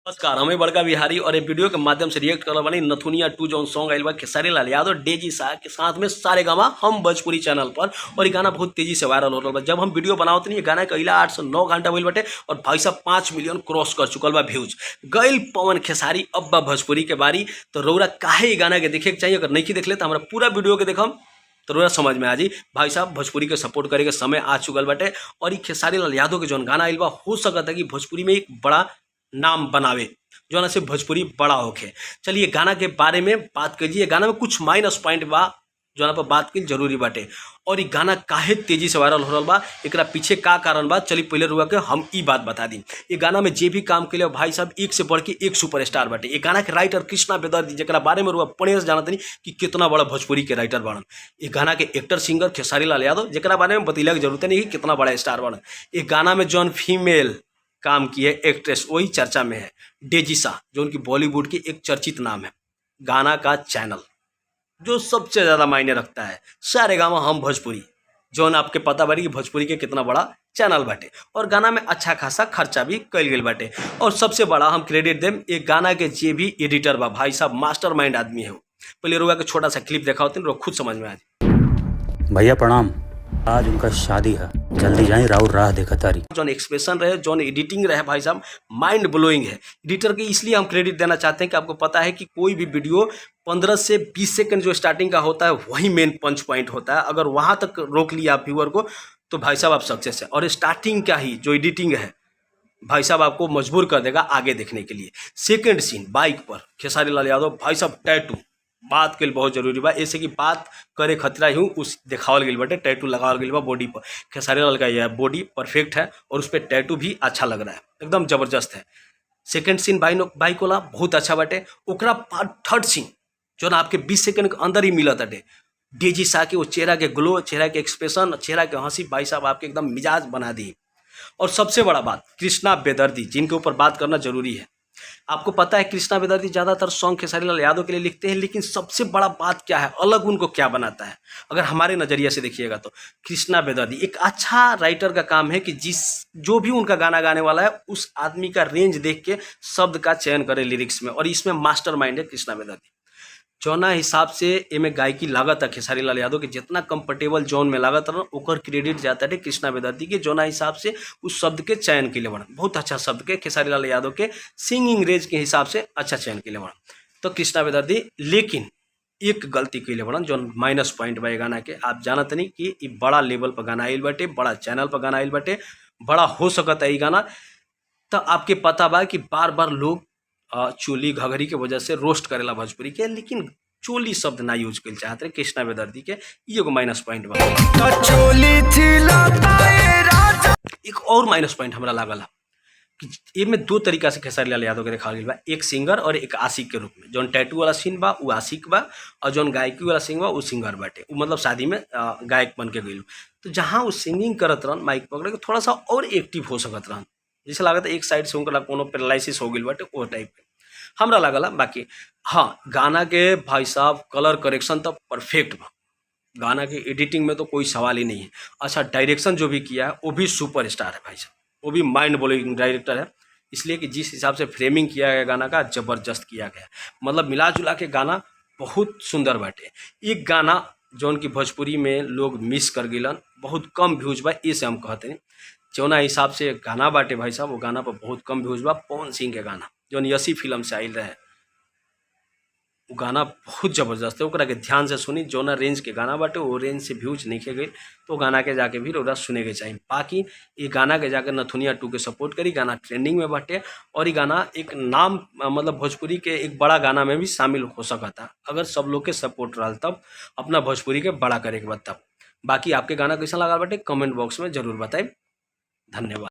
नमस्कार, हमें बड़का बिहारी और एक वीडियो के माध्यम से रिएक्ट करल बानी नथुनिया 2 जौन सॉन्ग आइल बा खेसारी लाल यादव डेजी शाह के साथ में सारेगामा हम भोजपुरी चैनल पर। और ये गाना बहुत तेजी से वायरल हो रहा बा। जब हम वीडियो बनावत नहीं, गाना कहिला 8 से 9 घंटा भइल बाटे और भाई साहब 5 मिलियन क्रॉस कर चुकल बा व्यूज। गइल पवन खेसारी अब बा भोजपुरी के बारी। तो रउरा काहे गाना के देखे के चाहिए, अगर नहीं देख ले तो हमारा पूरा वीडियो के देखम तो रोरा समझ में आ जी। भाई साहब भोजपुरी के सपोर्ट करे के समय आ चुकल बाटे और ये खेसारी लाल यादव के जौन गाना आइल बा हो सकता है कि भोजपुरी में एक बड़ा नाम बनावे, जो ना से भोजपुरी बड़ा होके। चलिए गाना के बारे में बात कीजिए। गाना में कुछ माइनस पॉइंट बा जो ना पर बात की जरूरी बाटे। और ये गाना काहे तेजी से वायरल हो रहा बा, एकरा पीछे का कारण बा, चलिए पहले रुआ के हम ई बात बता दी। ये गाना में जे भी काम के लिए भाई साहब एक से बढ़ के एक सुपरस्टार बाटे। ये गाना के राइटर कृष्णा बेदर्दी, जरा बारे में रुआ पढ़े से जानत नहीं कि कितना बड़ा भोजपुरी के राइटर बनन। ये गाना के एक्टर सिंगर खेसारी लाल यादव, जरा बारे में बतैला की जरूरत नहीं कि कितना बड़ा स्टार बनन। ये गाना में जौन फीमेल काम की है एक्ट्रेस वही चर्चा में है, डेजी शाह, जो उनकी बॉलीवुड की एक चर्चित नाम है। गाना का चैनल जो सबसे ज़्यादा मायने रखता है सारेगामा हम भोजपुरी, जो आपके पता बारी कि भोजपुरी के कितना बड़ा चैनल बाटे। और गाना में अच्छा खासा खर्चा भी कल गई बाटे। और सबसे बड़ा हम क्रेडिट देम एक गाना के जे भी एडिटर बा, भाई साहब मास्टरमाइंड आदमी है। पहले रुआ के छोटा सा क्लिप देखा होते खुद समझ में आ जाए। भैया प्रणाम, आज उनका शादी है, जल्दी जाए राउर राह देखा तारी। जौन एक्सप्रेशन रहे, जौन एडिटिंग रहे भाई साहब माइंड ब्लोइंग है। एडिटर के इसलिए हम क्रेडिट देना चाहते हैं कि आपको पता है कि कोई भी वीडियो 15 से 20 सेकंड जो स्टार्टिंग का होता है वही मेन पंच पॉइंट होता है। अगर वहां तक रोक लिया आप व्यूअर को तो भाई साहब आप सक्सेस है। और स्टार्टिंग का ही जो एडिटिंग है भाई साहब आपको मजबूर कर देगा आगे देखने के लिए। सेकेंड सीन बाइक पर खेसारी लाल यादव, भाई साहब टैटू बात के लिए बहुत जरूरी बा। ऐसे कि बात करे खतरा यूँ उस दिखावल गई बटे, टैटू लगावल गई बा बॉडी पर। खेसारी लाल का यह बॉडी परफेक्ट है और उस पर टैटू भी अच्छा लग रहा है, एकदम जबरदस्त है। सेकंड सीन बाइक वाला बहुत अच्छा बाटे। ओकरा थर्ड सीन जो ना आपके 20 सेकंड के अंदर ही मिला ताटे, डेजी शाह के वो चेहरा के ग्लो, चेहरा के एक्सप्रेशन, चेहरा के हंसी भाई साहब आपके एकदम मिजाज बना दी। और सबसे बड़ा बात कृष्णा बेदर्दी, जिनके ऊपर बात करना जरूरी है। आपको पता है कृष्णा बेदर्दी ज्यादातर सॉन्ग खेसारी लाल यादव के लिए लिखते हैं, लेकिन सबसे बड़ा बात क्या है, अलग उनको क्या बनाता है अगर हमारे नजरिए से देखिएगा तो कृष्णा बेदर्दी एक अच्छा राइटर का काम है कि जो भी उनका गाना गाने वाला है उस आदमी का रेंज देख के शब्द का चयन करे लिरिक्स में। और इसमें मास्टरमाइंड है कृष्णा बेदर्दी। जौना हिसाब से एमे गायकी लागत है खेसारी लाल यादव के, जितना कंफर्टेबल जोन में लागत है ओकर क्रेडिट जाता है कृष्णा बेदर्दी के। जौना हिसाब से उस शब्द के चयन के लिए बना बहुत अच्छा शब्द के खेसारी लाल यादव के सिंगिंग रेंज के हिसाब से अच्छा चयन के लिए बना तो कृष्णा बेदर्दी। लेकिन एक गलती के लिए बना जो माइनस पॉइंट बा गाना के, आप जानत नहीं कि ये बड़ा लेवल पर गाना आइल बाटे, बड़ा चैनल पर गाना आइल बाटे, बड़ा हो सकता है ये गाना। तो आपके पता बा कि बार बार लोग चोली घघरी के वजह से रोस्ट करेला भोजपुरी के, लेकिन चोली शब्द ना यूज कर चाहते रहे कृष्णा बेदर्दी के, ये एगो माइनस पॉइंट बा। एक और माइनस पॉइंट हमरा लागल कि ये में दो तरीका से खेसारी लाल यादव के देखा गया बा, एक सिंगर और एक आशिक के रूप में। जौन टैटू वाला सीन बा वो आशिक बा और जौन गायकी वाला सीन बा वो सिंगर बाटे। वो मतलब शादी में गायक बन के गई। तो जहाँ वो सिंगिंग करत रहन माइक पकड़ के थोड़ा सा और एक्टिव हो सकत रहन, जैसे लागत एक साइड से उनका कोनो पैरालिसिस हो गई बाटे वो टाइप के हमरा लागला। बाकी हाँ गाना के भाई साहब कलर करेक्शन तो परफेक्ट बा, गाना की एडिटिंग में तो कोई सवाल ही नहीं है। अच्छा डायरेक्शन जो भी किया है वो भी सुपर स्टार है भाई साहब, वो भी माइंड ब्लोइंग डायरेक्टर है। इसलिए कि जिस हिसाब से फ्रेमिंग किया गया गाना का जबरदस्त किया गया, मतलब मिला जुला के गाना बहुत सुंदर बाटे। एक गाना जौन की भोजपुरी में लोग मिस कर गिलन, बहुत कम व्यूज बा, ये से हम कहते हैं जौना हिसाब से गाना बाटे भाई साहब वो गाना पर बहुत कम व्यूज बा। पवन सिंह के गाना जौन यसी फिल्म से आयल रहे वो गाना बहुत जबरदस्त है, ओकरा के ध्यान से सुनी। जौना रेंज के गाना बाटे वो रेंज से व्यूज नहीं खे गई तो गाना के जाके भी रोरा सुने के चाहिए। बाकी ये गाना के जाकर नथुनिया 2 के सपोर्ट करी, गाना ट्रेंडिंग में बाटे और ये गाना एक नाम मतलब भोजपुरी के एक बड़ा गाना में भी शामिल हो सका था अगर सब लोग के सपोर्ट रहा तब अपना भोजपुरी के बड़ा करे के बाद तब। बाकी आपके गाना कैसा लगा बाटे कमेंट बॉक्स में जरूर बताएं। धन्यवाद।